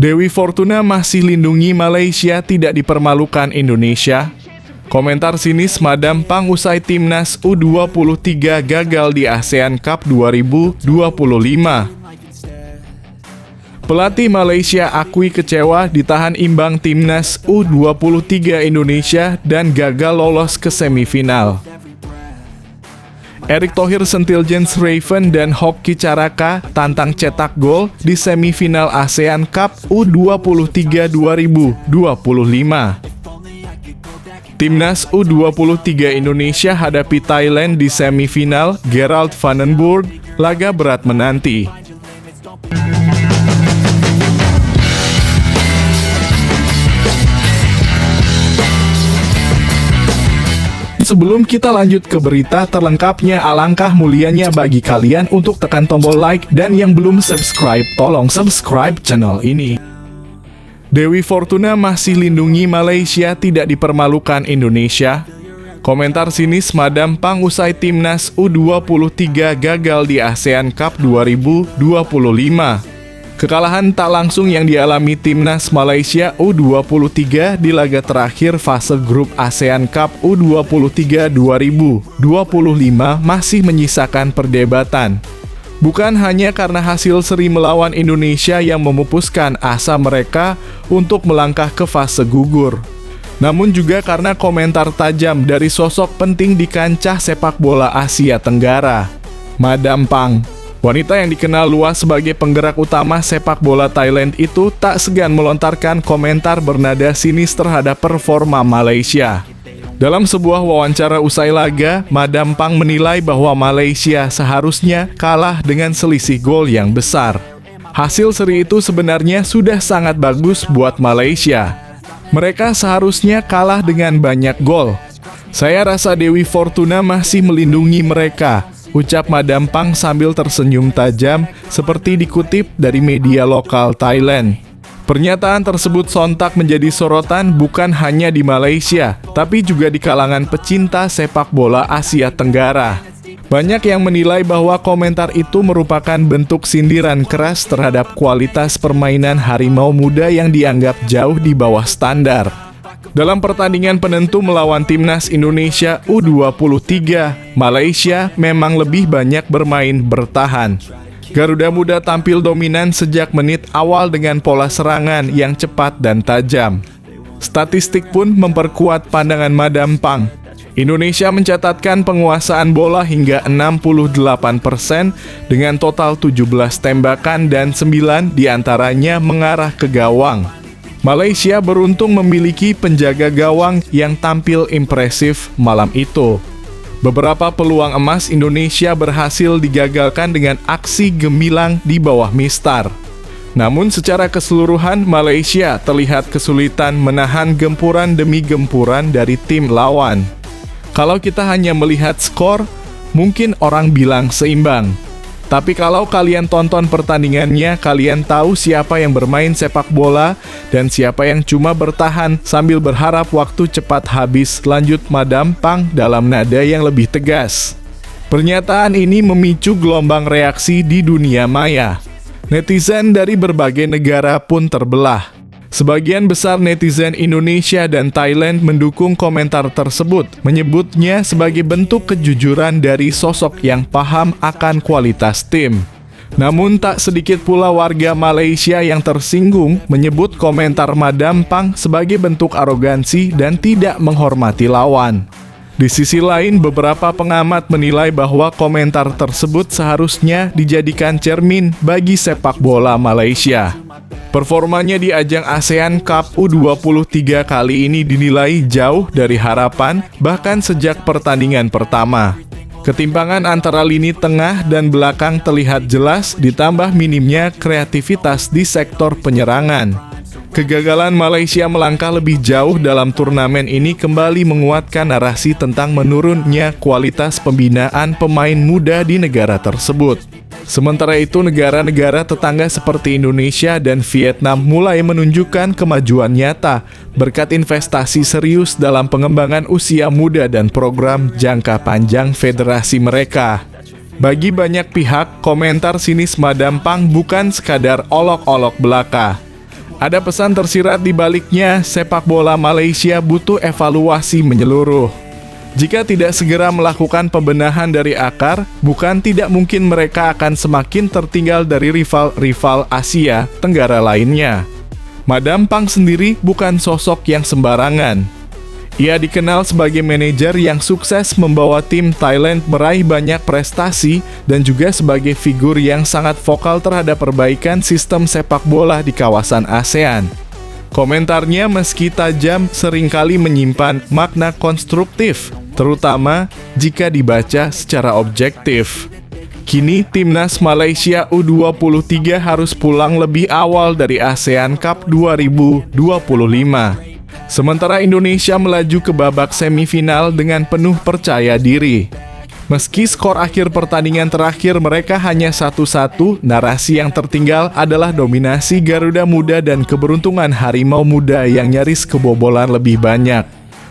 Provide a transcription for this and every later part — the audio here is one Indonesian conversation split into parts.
Dewi Fortuna masih lindungi Malaysia, tidak dipermalukan Indonesia. Komentar sinis Madam Pang usai timnas U23 gagal di ASEAN Cup 2025. Pelatih Malaysia akui kecewa ditahan imbang timnas U23 Indonesia dan gagal lolos ke semifinal. Erick Thohir sentil Jens Raven dan Hoki Caraka tantang cetak gol di semifinal ASEAN Cup U23 2025. Timnas U23 Indonesia hadapi Thailand di semifinal Gerald Vandenburg, laga berat menanti. Sebelum kita lanjut ke berita terlengkapnya, alangkah mulianya bagi kalian untuk tekan tombol like dan yang belum subscribe, tolong subscribe channel ini. Dewi Fortuna masih lindungi Malaysia, tidak dipermalukan Indonesia. Komentar sinis Madam Pang usai timnas U23 gagal di ASEAN Cup 2025. Kekalahan tak langsung yang dialami timnas Malaysia U23 di laga terakhir fase grup ASEAN Cup U23 2025 masih menyisakan perdebatan. Bukan hanya karena hasil seri melawan Indonesia yang memupuskan asa mereka untuk melangkah ke fase gugur, namun juga karena komentar tajam dari sosok penting di kancah sepak bola Asia Tenggara, Madam Pang. Wanita yang dikenal luas sebagai penggerak utama sepak bola Thailand itu tak segan melontarkan komentar bernada sinis terhadap performa Malaysia. Dalam sebuah wawancara usai laga, Madam Pang menilai bahwa Malaysia seharusnya kalah dengan selisih gol yang besar. Hasil seri itu sebenarnya sudah sangat bagus buat Malaysia. Mereka seharusnya kalah dengan banyak gol. Saya rasa Dewi Fortuna masih melindungi mereka, ucap Madam Pang sambil tersenyum tajam seperti dikutip dari media lokal Thailand. Pernyataan tersebut sontak menjadi sorotan bukan hanya di Malaysia, tapi juga di kalangan pecinta sepak bola Asia Tenggara. Banyak yang menilai bahwa komentar itu merupakan bentuk sindiran keras terhadap kualitas permainan harimau muda yang dianggap jauh di bawah standar. Dalam pertandingan penentu melawan timnas Indonesia U23, Malaysia memang lebih banyak bermain bertahan. Garuda Muda tampil dominan sejak menit awal dengan pola serangan yang cepat dan tajam. Statistik pun memperkuat pandangan Madam Pang. Indonesia mencatatkan penguasaan bola hingga 68% dengan total 17 tembakan dan 9 diantaranya mengarah ke gawang. Malaysia beruntung memiliki penjaga gawang yang tampil impresif malam itu. Beberapa peluang emas Indonesia berhasil digagalkan dengan aksi gemilang di bawah mistar. Namun secara keseluruhan Malaysia terlihat kesulitan menahan gempuran demi gempuran dari tim lawan. Kalau kita hanya melihat skor, mungkin orang bilang seimbang. Tapi kalau kalian tonton pertandingannya, kalian tahu siapa yang bermain sepak bola dan siapa yang cuma bertahan sambil berharap waktu cepat habis, lanjut Madam Pang dalam nada yang lebih tegas. Pernyataan ini memicu gelombang reaksi di dunia maya. Netizen dari berbagai negara pun terbelah. Sebagian besar netizen Indonesia dan Thailand mendukung komentar tersebut, menyebutnya sebagai bentuk kejujuran dari sosok yang paham akan kualitas tim. Namun tak sedikit pula warga Malaysia yang tersinggung menyebut komentar Madam Pang sebagai bentuk arogansi dan tidak menghormati lawan. Di sisi lain, beberapa pengamat menilai bahwa komentar tersebut seharusnya dijadikan cermin bagi sepak bola Malaysia. Performanya di ajang ASEAN Cup U23 kali ini dinilai jauh dari harapan, bahkan sejak pertandingan pertama. Ketimpangan antara lini tengah dan belakang terlihat jelas, ditambah minimnya kreativitas di sektor penyerangan. Kegagalan Malaysia melangkah lebih jauh dalam turnamen ini kembali menguatkan narasi tentang menurunnya kualitas pembinaan pemain muda di negara tersebut. Sementara itu, negara-negara tetangga seperti Indonesia dan Vietnam mulai menunjukkan kemajuan nyata berkat investasi serius dalam pengembangan usia muda dan program jangka panjang federasi mereka. Bagi banyak pihak, komentar sinis Madam Pang bukan sekadar olok-olok belaka. Ada pesan tersirat di baliknya, sepak bola Malaysia butuh evaluasi menyeluruh. Jika tidak segera melakukan pembenahan dari akar, bukan tidak mungkin mereka akan semakin tertinggal dari rival-rival Asia Tenggara lainnya. Madam Pang sendiri bukan sosok yang sembarangan. Ia dikenal sebagai manajer yang sukses membawa tim Thailand meraih banyak prestasi dan juga sebagai figur yang sangat vokal terhadap perbaikan sistem sepak bola di kawasan ASEAN. Komentarnya meski tajam seringkali menyimpan makna konstruktif, terutama jika dibaca secara objektif. Kini timnas Malaysia U23 harus pulang lebih awal dari ASEAN Cup 2025. Sementara Indonesia melaju ke babak semifinal dengan penuh percaya diri. Meski skor akhir pertandingan terakhir mereka hanya 1-1, narasi yang tertinggal adalah dominasi Garuda Muda dan keberuntungan Harimau Muda yang nyaris kebobolan lebih banyak.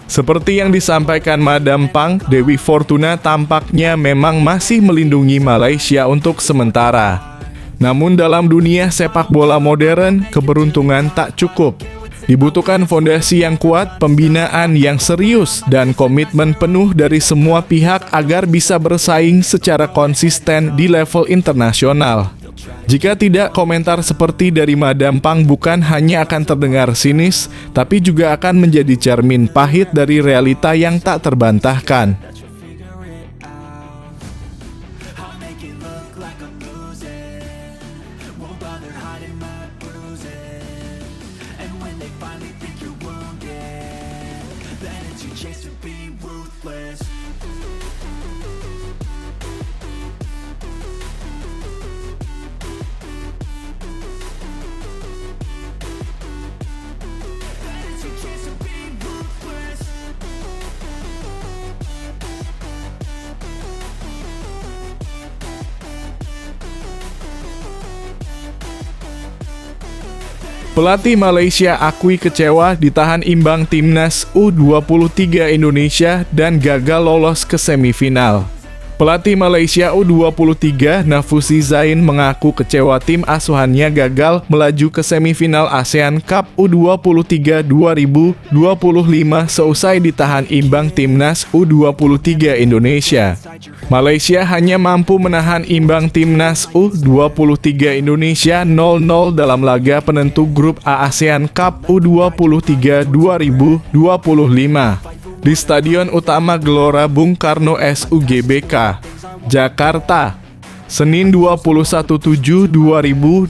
Seperti yang disampaikan Madam Pang, Dewi Fortuna tampaknya memang masih melindungi Malaysia untuk sementara. Namun dalam dunia sepak bola modern, keberuntungan tak cukup. Dibutuhkan fondasi yang kuat, pembinaan yang serius, dan komitmen penuh dari semua pihak agar bisa bersaing secara konsisten di level internasional. Jika tidak, komentar seperti dari Madam Pang bukan hanya akan terdengar sinis, tapi juga akan menjadi cermin pahit dari realita yang tak terbantahkan. Pelatih Malaysia akui kecewa ditahan imbang timnas U23 Indonesia dan gagal lolos ke semifinal. Pelatih Malaysia U23 Nafuzi Zain mengaku kecewa tim asuhannya gagal melaju ke semifinal ASEAN Cup U23 2025 seusai ditahan imbang timnas U23 Indonesia. Malaysia hanya mampu menahan imbang timnas U23 Indonesia 0-0 dalam laga penentu grup A ASEAN Cup U23 2025 di Stadion Utama Gelora Bung Karno SUGBK, Jakarta, Senin 21/7/2025.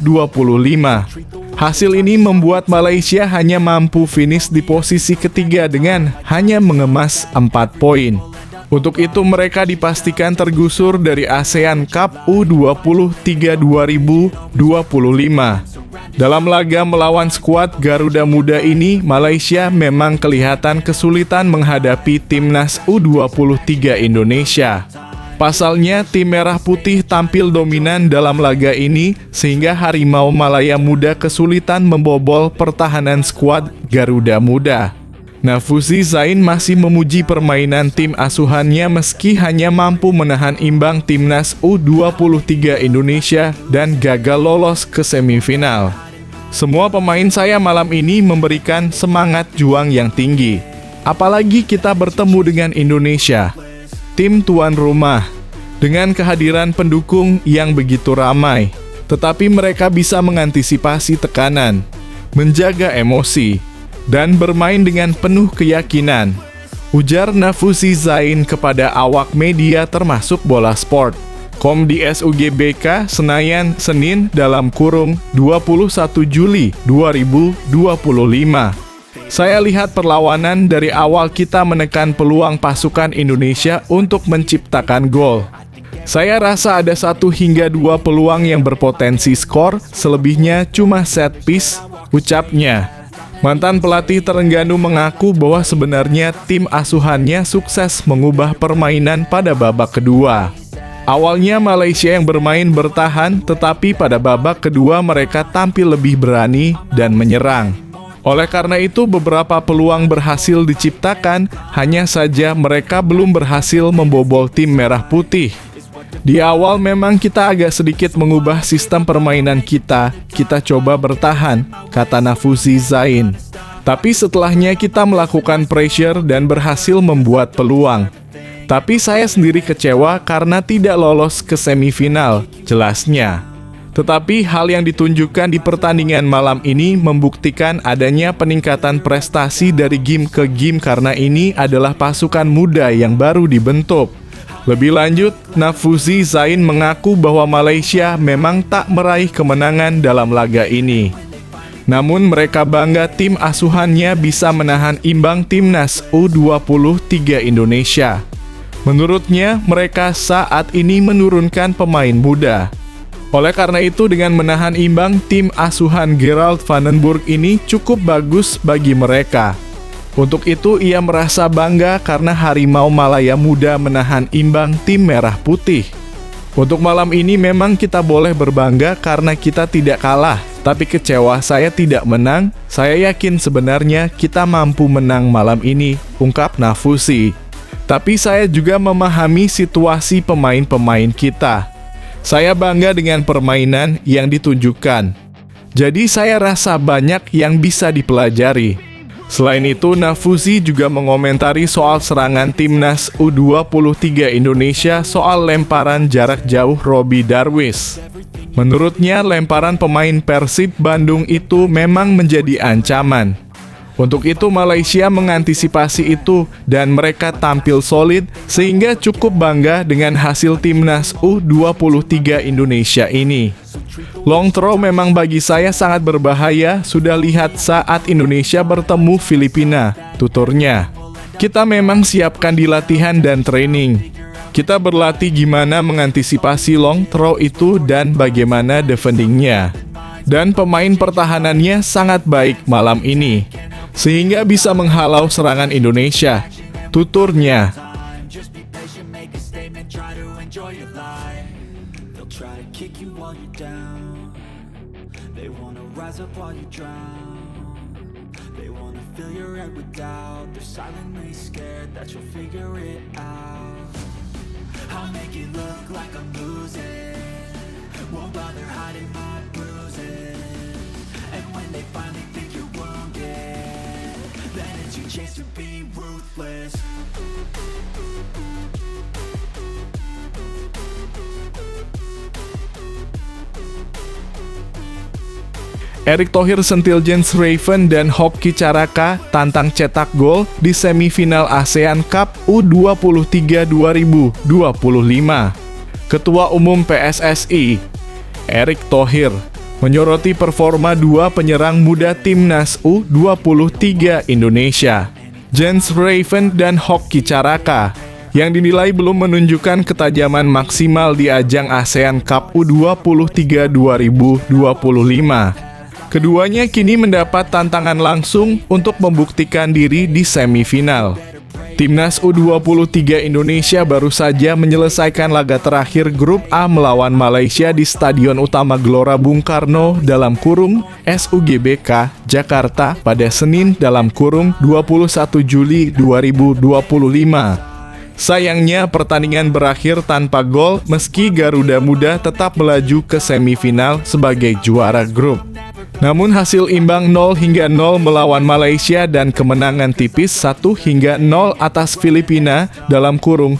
Hasil ini membuat Malaysia hanya mampu finish di posisi ketiga dengan hanya mengemas 4 poin. Untuk itu mereka dipastikan tergusur dari ASEAN Cup U23 2025. Dalam laga melawan skuad Garuda Muda ini, Malaysia memang kelihatan kesulitan menghadapi timnas U23 Indonesia. Pasalnya, tim Merah Putih tampil dominan dalam laga ini, sehingga Harimau Malaya Muda kesulitan membobol pertahanan skuad Garuda Muda. Nafuzi Zain masih memuji permainan tim asuhannya meski hanya mampu menahan imbang timnas U23 Indonesia dan gagal lolos ke semifinal. Semua pemain saya malam ini memberikan semangat juang yang tinggi. Apalagi kita bertemu dengan Indonesia, tim tuan rumah, dengan kehadiran pendukung yang begitu ramai. Tetapi mereka bisa mengantisipasi tekanan, menjaga emosi, dan bermain dengan penuh keyakinan, ujar Nafuzi Zain kepada awak media termasuk Bola Sport. Di SUGBK Senayan Senin dalam kurung 21 Juli 2025. Saya lihat perlawanan dari awal kita menekan peluang pasukan Indonesia untuk menciptakan gol. Saya rasa ada 1 hingga 2 peluang yang berpotensi skor, selebihnya cuma set piece, ucapnya. Mantan pelatih Terengganu mengaku bahwa sebenarnya tim asuhannya sukses mengubah permainan pada babak kedua. Awalnya Malaysia yang bermain bertahan, tetapi pada babak kedua mereka tampil lebih berani dan menyerang. Oleh karena itu beberapa peluang berhasil diciptakan, hanya saja mereka belum berhasil membobol tim Merah Putih. Di awal memang kita agak sedikit mengubah sistem permainan kita coba bertahan, kata Nafuzi Zain. Tapi setelahnya kita melakukan pressure dan berhasil membuat peluang. Tapi saya sendiri kecewa karena tidak lolos ke semifinal, jelasnya. Tetapi hal yang ditunjukkan di pertandingan malam ini membuktikan adanya peningkatan prestasi dari game ke game karena ini adalah pasukan muda yang baru dibentuk. Lebih lanjut, Nafuzi Zain mengaku bahwa Malaysia memang tak meraih kemenangan dalam laga ini. Namun mereka bangga tim asuhannya bisa menahan imbang timnas U23 Indonesia. Menurutnya, mereka saat ini menurunkan pemain muda. Oleh karena itu, dengan menahan imbang tim asuhan Gerald Vandenburg ini cukup bagus bagi mereka. Untuk itu, ia merasa bangga karena Harimau Malaya Muda menahan imbang tim Merah Putih. Untuk malam ini memang kita boleh berbangga karena kita tidak kalah, tapi kecewa saya tidak menang. Saya yakin sebenarnya kita mampu menang malam ini, ungkap Nafuzi. Tapi saya juga memahami situasi pemain-pemain kita. Saya bangga dengan permainan yang ditunjukkan. Jadi saya rasa banyak yang bisa dipelajari. Selain itu, Nafuzi juga mengomentari soal serangan timnas U23 Indonesia soal lemparan jarak jauh Robbie Darwish. Menurutnya, lemparan pemain Persib Bandung itu memang menjadi ancaman. Untuk itu, Malaysia mengantisipasi itu dan mereka tampil solid sehingga cukup bangga dengan hasil timnas U23 Indonesia ini. Long throw memang bagi saya sangat berbahaya, sudah lihat saat Indonesia bertemu Filipina, tuturnya. Kita memang siapkan di latihan dan training. Kita berlatih gimana mengantisipasi long throw itu dan bagaimana defendingnya. Dan pemain pertahanannya sangat baik malam ini, sehingga bisa menghalau serangan Indonesia, tuturnya. Chance to be ruthless. Erick Thohir sentil Jens Raven dan Hoki Caraka tantang cetak gol di semifinal ASEAN Cup U23 2025. Ketua Umum PSSI, Erick Thohir, menyoroti performa dua penyerang muda timnas U23 Indonesia, Jens Raven dan Hoki Caraka, yang dinilai belum menunjukkan ketajaman maksimal di ajang ASEAN Cup U23 2025. Keduanya kini mendapat tantangan langsung untuk membuktikan diri di semifinal. Timnas U23 Indonesia baru saja menyelesaikan laga terakhir grup A melawan Malaysia di Stadion Utama Gelora Bung Karno (SUGBK) Jakarta pada Senin (21 Juli 2025). Sayangnya pertandingan berakhir tanpa gol meski Garuda Muda tetap melaju ke semifinal sebagai juara grup. Namun hasil imbang 0-0 melawan Malaysia dan kemenangan tipis 1-0 atas Filipina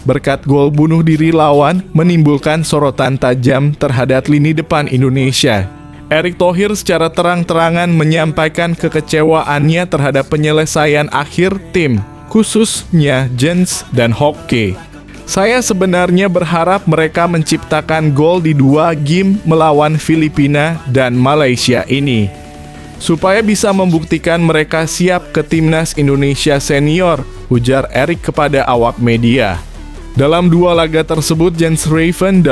(berkat gol bunuh diri lawan) menimbulkan sorotan tajam terhadap lini depan Indonesia. Erick Thohir secara terang-terangan menyampaikan kekecewaannya terhadap penyelesaian akhir tim, khususnya Jens dan Hoki. Saya sebenarnya berharap mereka menciptakan gol di dua game melawan Filipina dan Malaysia ini, supaya bisa membuktikan mereka siap ke timnas Indonesia senior, ujar Erick kepada awak media. Dalam dua laga tersebut, Jens Raven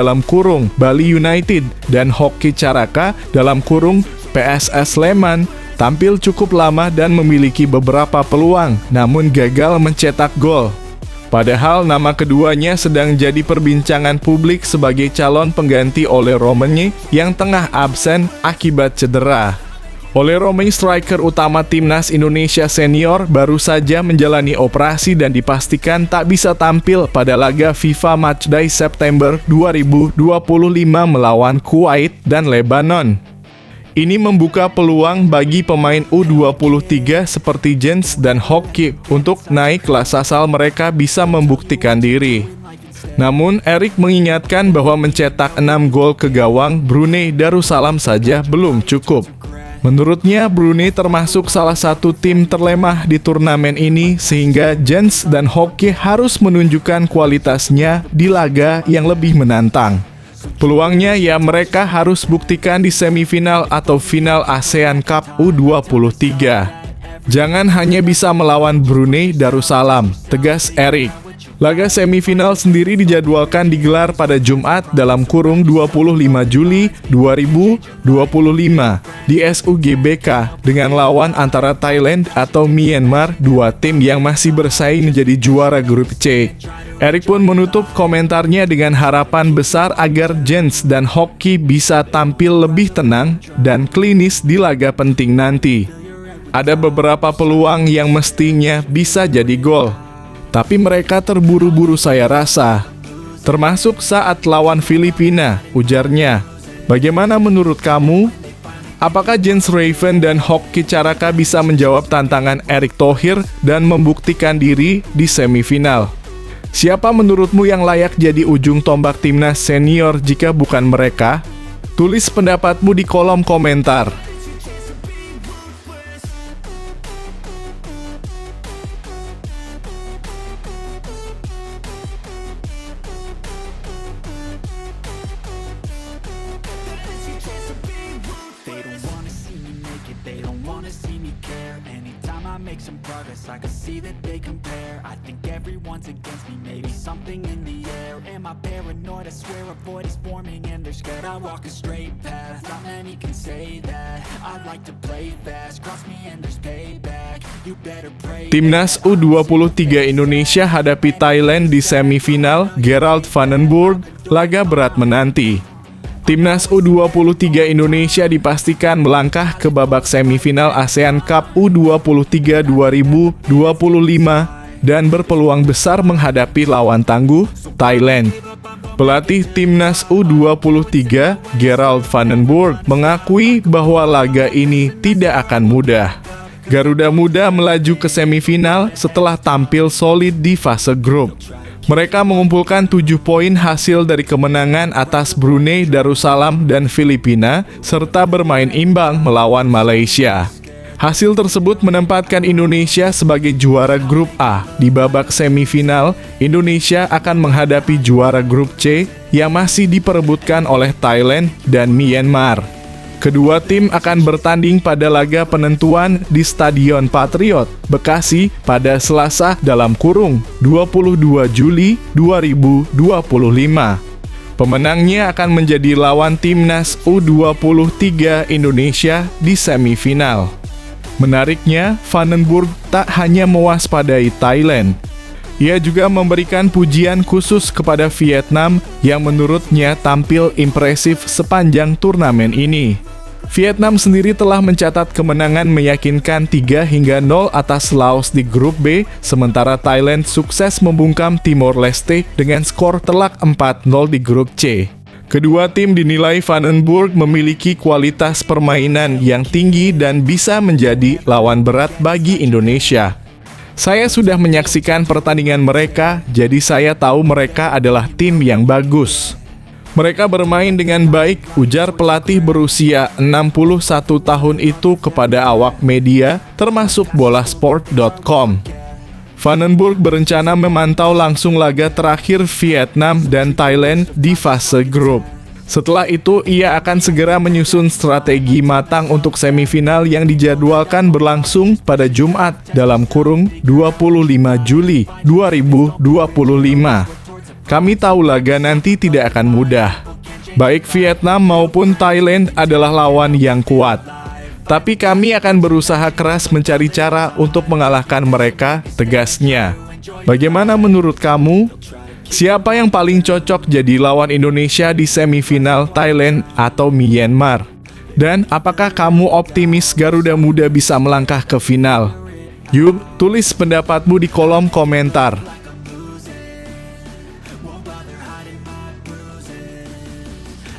(Bali United) dan Hoki Caraka (PSS Sleman) tampil cukup lama dan memiliki beberapa peluang, namun gagal mencetak gol. Padahal nama keduanya sedang jadi perbincangan publik sebagai calon pengganti oleh Romanye yang tengah absen akibat cedera. Ole Romeng, striker utama timnas Indonesia senior, baru saja menjalani operasi dan dipastikan tak bisa tampil pada laga FIFA Matchday September 2025 melawan Kuwait dan Lebanon. Ini membuka peluang bagi pemain U23 seperti Jens dan Hoki untuk naik kelas asal mereka bisa membuktikan diri. Namun, Erik mengingatkan bahwa mencetak 6 gol ke gawang Brunei Darussalam saja belum cukup. Menurutnya, Brunei termasuk salah satu tim terlemah di turnamen ini sehingga Jens dan Hoki harus menunjukkan kualitasnya di laga yang lebih menantang. Peluangnya ya mereka harus buktikan di semifinal atau final ASEAN Cup U23. Jangan hanya bisa melawan Brunei Darussalam, tegas Erik. Laga semifinal sendiri dijadwalkan digelar pada Jumat dalam kurung 25 Juli 2025 di SUGBK dengan lawan antara Thailand atau Myanmar, dua tim yang masih bersaing menjadi juara grup C. Erik pun menutup komentarnya dengan harapan besar agar Jens dan Hoki bisa tampil lebih tenang dan klinis di laga penting nanti. Ada beberapa peluang yang mestinya bisa jadi gol, tapi mereka terburu-buru saya rasa. Termasuk saat lawan Filipina, ujarnya. Bagaimana menurut kamu? Apakah Jens Raven dan Hoki Caraka bisa menjawab tantangan Erick Thohir dan membuktikan diri di semifinal? Siapa menurutmu yang layak jadi ujung tombak timnas senior jika bukan mereka? Tulis pendapatmu di kolom komentar. They don't wanna see me make it, they don't wanna see me care. Anytime I make some progress, I can see that they compare. I think everyone's against me, maybe something in the air. Am I paranoid? I swear a void is forming and they're scared I walk a straight path. Not many can say that. I like to play fast, cross me and there's payback. You better pray. Timnas U23 Indonesia hadapi Thailand di semifinal Gerald Vandenburg, laga berat menanti. Timnas U23 Indonesia dipastikan melangkah ke babak semifinal ASEAN Cup U23 2025 dan berpeluang besar menghadapi lawan tangguh, Thailand. Pelatih Timnas U23, Gerald Vandenburg, mengakui bahwa laga ini tidak akan mudah. Garuda Muda melaju ke semifinal setelah tampil solid di fase grup. Mereka mengumpulkan 7 poin hasil dari kemenangan atas Brunei Darussalam dan Filipina, serta bermain imbang melawan Malaysia. Hasil tersebut menempatkan Indonesia sebagai juara grup A. Di babak semifinal, Indonesia akan menghadapi juara grup C yang masih diperebutkan oleh Thailand dan Myanmar. Kedua tim akan bertanding pada laga penentuan di Stadion Patriot, Bekasi pada Selasa dalam kurung 22 Juli 2025. Pemenangnya akan menjadi lawan Timnas U23 Indonesia di semifinal. Menariknya, Vandenburg tak hanya mewaspadai Thailand. Ia juga memberikan pujian khusus kepada Vietnam yang menurutnya tampil impresif sepanjang turnamen ini. Vietnam sendiri telah mencatat kemenangan meyakinkan 3-0 atas Laos di grup B, sementara Thailand sukses membungkam Timor Leste dengan skor telak 4-0 di grup C. Kedua tim dinilai Vandenburg memiliki kualitas permainan yang tinggi dan bisa menjadi lawan berat bagi Indonesia. Saya sudah menyaksikan pertandingan mereka, jadi saya tahu mereka adalah tim yang bagus. Mereka bermain dengan baik, ujar pelatih berusia 61 tahun itu kepada awak media, termasuk bolasport.com. Vandenburg berencana memantau langsung laga terakhir Vietnam dan Thailand di fase grup. Setelah itu, ia akan segera menyusun strategi matang untuk semifinal yang dijadwalkan berlangsung pada Jumat dalam kurung 25 Juli 2025. Kami tahu laga nanti tidak akan mudah. Baik Vietnam maupun Thailand adalah lawan yang kuat. Tapi kami akan berusaha keras mencari cara untuk mengalahkan mereka, tegasnya. Bagaimana menurut kamu? Siapa yang paling cocok jadi lawan Indonesia di semifinal Thailand atau Myanmar? Dan apakah kamu optimis Garuda Muda bisa melangkah ke final? Yuk, tulis pendapatmu di kolom komentar. Won't bother hiding my bruises.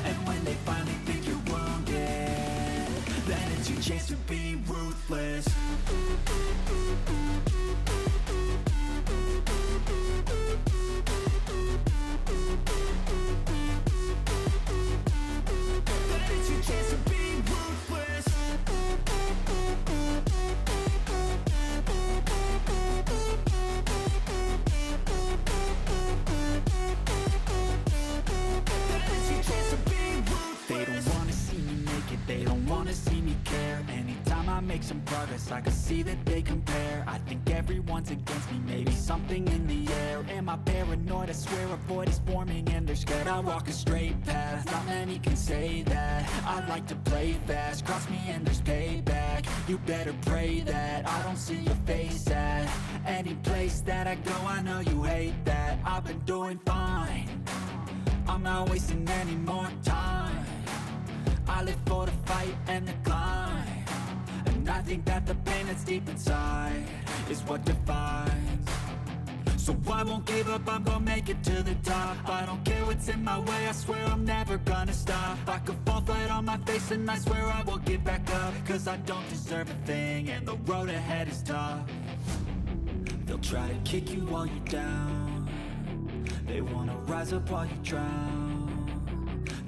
And when they finally think you're wounded, then it's your chance to be ruthless. Then it's your chance to be ruthless. They don't wanna see me naked, they don't wanna see me care. Anytime I make some progress, I can see that they compare. I think everyone's against me, maybe something in the air. Am I paranoid? I swear a void is forming and they're scared. I walk a straight path, not many can say that. I like to play fast, cross me and there's payback. You better pray that I don't see your face at any place that I go. I know you hate that. I've been doing fine, I'm not wasting any more time. I live for the fight and the climb, and I think that the pain that's deep inside is what defines. So I won't give up, I'm gonna make it to the top. I don't care what's in my way, I swear I'm never gonna stop. I could fall flat on my face and I swear I will get back up, cause I don't deserve a thing and the road ahead is tough. They'll try to kick you while you're down, they wanna rise up while you drown.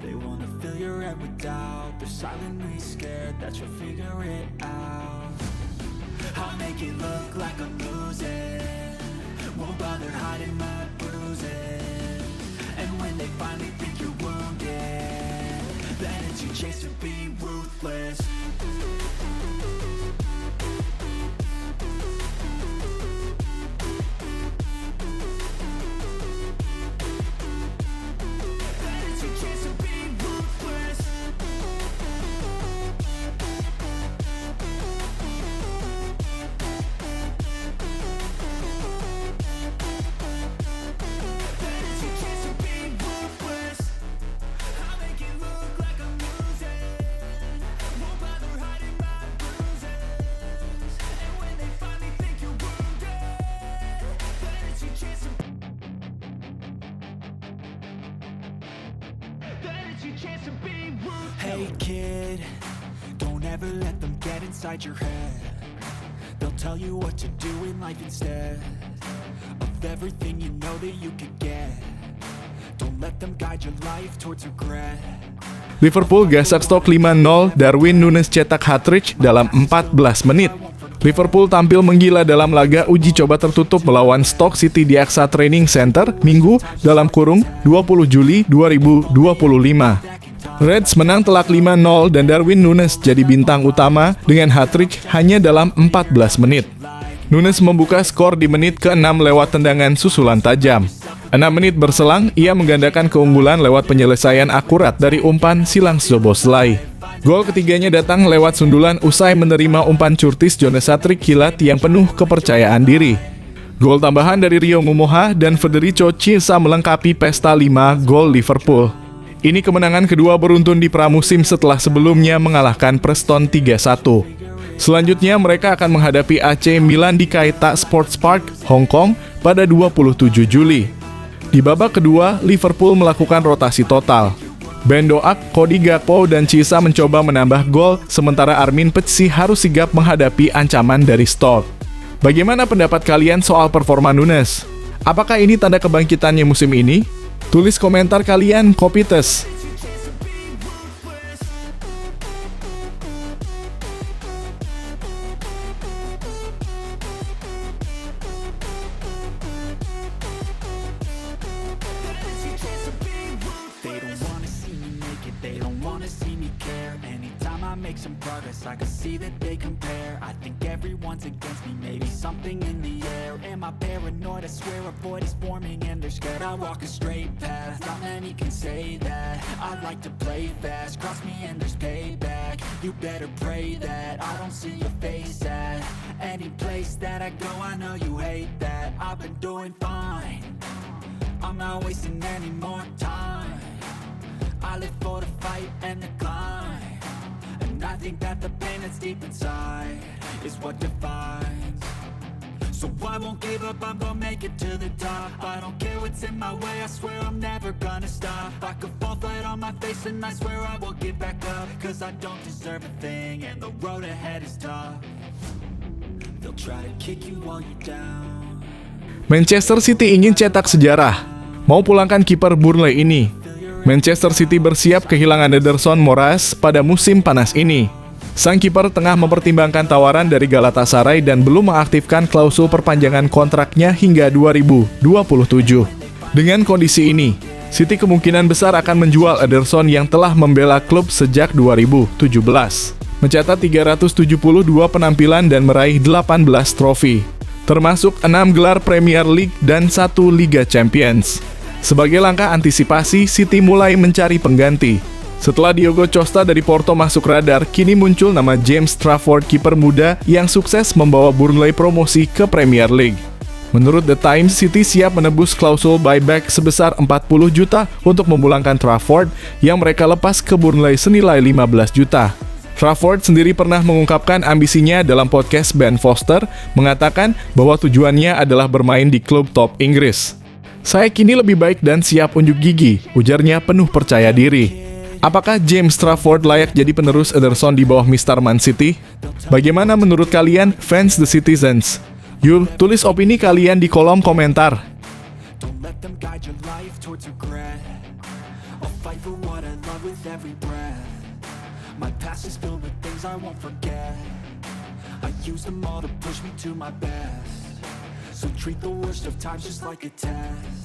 They wanna fill your head with doubt, they're silently scared that you'll figure it out. I'll make it look like I'm losing, won't bother hiding my bruises. And when they finally think you're wounded, then it's your chance to be ruthless. Hey kid, don't ever let them get inside your head. They'll tell you what to do in life instead of everything you know that you could get. Don't let them guide your life towards regret. Liverpool gasak Stoke 5-0, Darwin Núñez cetak hat-trick dalam 14 menit. Liverpool tampil menggila dalam laga uji coba tertutup melawan Stoke City di AXA Training Center Minggu (20 Juli 2025). Reds menang telak 5-0 dan Darwin Núñez jadi bintang utama dengan hat-trick hanya dalam 14 menit. Núñez membuka skor di menit ke-6 lewat tendangan susulan tajam. 6 menit berselang, ia menggandakan keunggulan lewat penyelesaian akurat dari umpan Silang Szoboszlai. Gol ketiganya datang lewat sundulan usai menerima umpan Curtis Jones hat-trick kilat yang penuh kepercayaan diri. Gol tambahan dari Rio Momoha dan Federico Chiesa melengkapi pesta 5 gol Liverpool. Ini kemenangan kedua beruntun di pramusim setelah sebelumnya mengalahkan Preston 3-1. Selanjutnya mereka akan menghadapi AC Milan di Keita Sports Park, Hong Kong pada 27 Juli. Di babak kedua, Liverpool melakukan rotasi total. Ben Doak, Cody Gakpo, dan Chiesa mencoba menambah gol, sementara Armin Petsi harus sigap menghadapi ancaman dari Stoke. Bagaimana pendapat kalian soal performa Núñez? Apakah ini tanda kebangkitannya musim ini? Tulis komentar kalian, Kopites. They don't wanna see me care. Anytime I make some progress, I can see that they compare. I think everyone's against me, maybe something in the air. Am I paranoid? I swear a void is forming and they're scared. I walk a straight path, not many can say that. I like to play fast, cross me and there's payback. You better pray that I don't see your face at any place that I go. I know you hate that. I've been doing fine, I'm not wasting any more time. I live for the fight and the climb, I think that the pain that's deep inside is what defines. So I won't give up, I'm gonna make it to the top. I don't care what's in my way, I swear I'm never gonna stop. I could fall flat on my face and I swear I will get back up. Cause I don't deserve a thing and the road ahead is tough. They'll try to kick you while you're down. Manchester City ingin cetak sejarah, mau pulangkan kiper Burnley ini. Manchester City bersiap kehilangan Ederson Moraes pada musim panas ini. Sang kiper tengah mempertimbangkan tawaran dari Galatasaray dan belum mengaktifkan klausul perpanjangan kontraknya hingga 2027. Dengan kondisi ini, City kemungkinan besar akan menjual Ederson yang telah membela klub sejak 2017. Mencatat 372 penampilan dan meraih 18 trofi, termasuk 6 gelar Premier League dan 1 Liga Champions. Sebagai langkah antisipasi, City mulai mencari pengganti. Setelah Diogo Costa dari Porto masuk radar, kini muncul nama James Trafford, kiper muda yang sukses membawa Burnley promosi ke Premier League. Menurut The Times, City siap menebus klausul buyback sebesar 40 juta untuk memulangkan Trafford yang mereka lepas ke Burnley senilai 15 juta. Trafford sendiri pernah mengungkapkan ambisinya dalam podcast Ben Foster, mengatakan bahwa tujuannya adalah bermain di klub top Inggris. "Saya kini lebih baik dan siap unjuk gigi," ujarnya penuh percaya diri. Apakah James Trafford layak jadi penerus Ederson di bawah Mr. Man City? Bagaimana menurut kalian, fans The Citizens? Yuk, tulis opini kalian di kolom komentar. Don't let them guide your life towards regret. I'll fight for what I love with every breath. My past is filled with things I won't forget. I use them all to push me to my best. So treat the worst of times just like a test.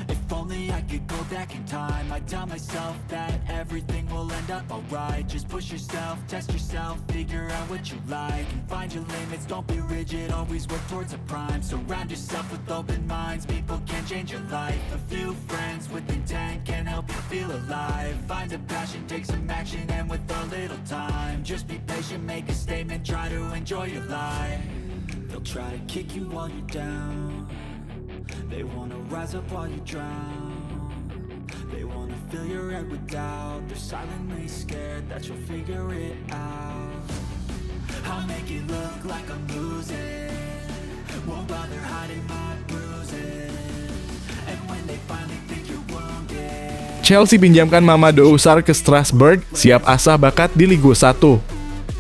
If only I could go back in time, I'd tell myself that everything will end up alright. Just push yourself, test yourself, figure out what you like, and find your limits, don't be rigid, always work towards a prime. Surround yourself with open minds, people can change your life. A few friends with intent can help you feel alive. Find a passion, take some action, and with a little time, just be patient, make a statement, try to enjoy your life. They'll try to kick you while you're down. They wanna rise up while you drown. They wanna fill your head with doubt. They're silently scared that you'll figure it out. I'll make it look like I'm losing. Won't bother hiding my bruises. And when they finally think you're wounded. Chelsea pinjamkan Mamadou Sarr ke Strasbourg, siap asah bakat di Liga 1.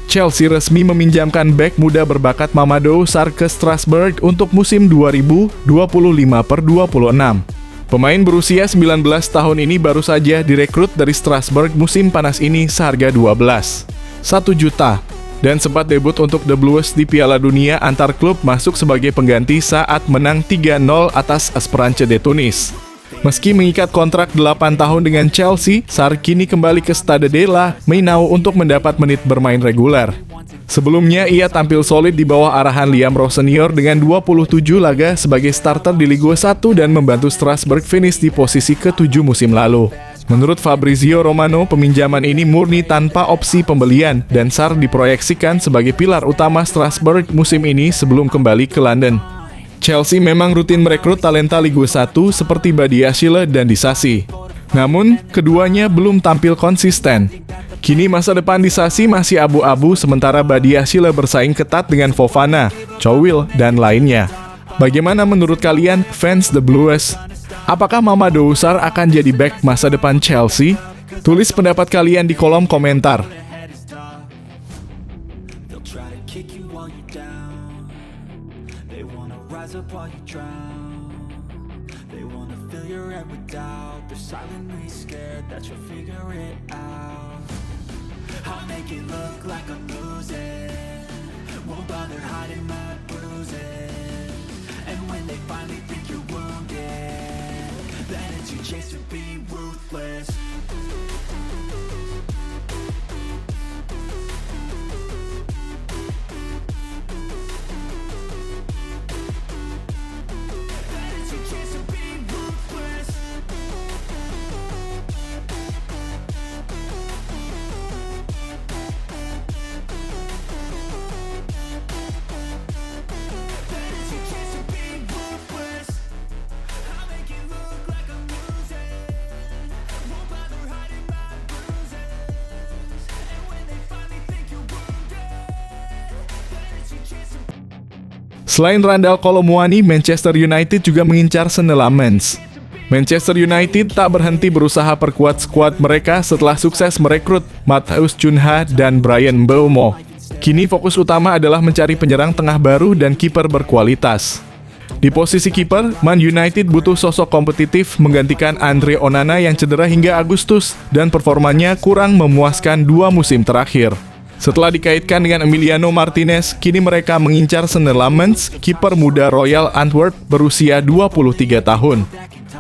Chelsea resmi meminjamkan bek muda berbakat Mamadou Sarr ke Strasbourg untuk musim 2025/26. Pemain berusia 19 tahun ini baru saja direkrut dari Strasbourg musim panas ini seharga 12,1 juta dan sempat debut untuk The Blues di Piala Dunia antar klub, masuk sebagai pengganti saat menang 3-0 atas Esperance de Tunis. Meski mengikat kontrak 8 tahun dengan Chelsea, Sarr kini kembali ke Stade de la Mainau untuk mendapat menit bermain reguler. Sebelumnya, ia tampil solid di bawah arahan Liam Rowe senior dengan 27 laga sebagai starter di Liga 1 dan membantu Strasbourg finish di posisi ke-7 musim lalu. Menurut Fabrizio Romano, peminjaman ini murni tanpa opsi pembelian dan Sarr diproyeksikan sebagai pilar utama Strasbourg musim ini sebelum kembali ke London. Chelsea memang rutin merekrut talenta Liga 1 seperti Badiashile dan Disasi. Namun, keduanya belum tampil konsisten. Kini masa depan Disasi masih abu-abu sementara Badiashile bersaing ketat dengan Fofana, Chilwell, dan lainnya. Bagaimana menurut kalian, fans The Blues? Apakah Mamadou Sarr akan jadi bek masa depan Chelsea? Tulis pendapat kalian di kolom komentar. Rise up while you drown. They wanna fill your head with doubt. They're silently scared that you'll figure it out. I'll make it look like I'm losing. Won't bother hiding my bruises. And when they finally think you're wounded, then it's your chance to be ruthless. Selain Randal Kolo Muani, Manchester United juga mengincar Senne Lammens. Manchester United tak berhenti berusaha perkuat skuad mereka setelah sukses merekrut Matheus Cunha dan Bryan Mbeumo. Kini fokus utama adalah mencari penyerang tengah baru dan kiper berkualitas. Di posisi kiper, Man United butuh sosok kompetitif menggantikan Andre Onana yang cedera hingga Agustus dan performanya kurang memuaskan 2 musim terakhir. Setelah dikaitkan dengan Emiliano Martinez, kini mereka mengincar Senne Lammens, kiper muda Royal Antwerp berusia 23 tahun.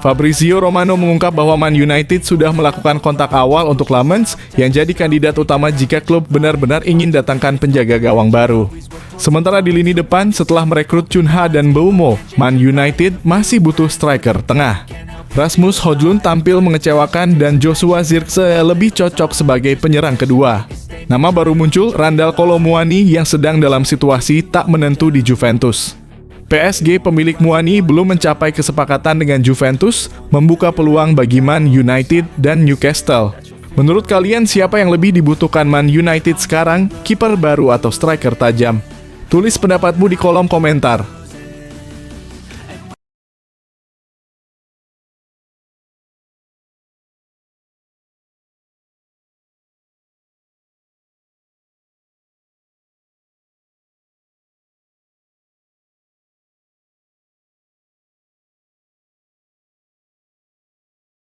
Fabrizio Romano mengungkap bahwa Man United sudah melakukan kontak awal untuk Lammens yang jadi kandidat utama jika klub benar-benar ingin datangkan penjaga gawang baru. Sementara di lini depan, setelah merekrut Cunha dan Mbeumo, Man United masih butuh striker tengah. Rasmus Højlund tampil mengecewakan dan Joshua Zirkzee lebih cocok sebagai penyerang kedua. Nama baru muncul, Randal Kolo Muani yang sedang dalam situasi tak menentu di Juventus. PSG pemilik Muani belum mencapai kesepakatan dengan Juventus, membuka peluang bagi Man United dan Newcastle. Menurut kalian siapa yang lebih dibutuhkan Man United sekarang, kiper baru atau striker tajam? Tulis pendapatmu di kolom komentar.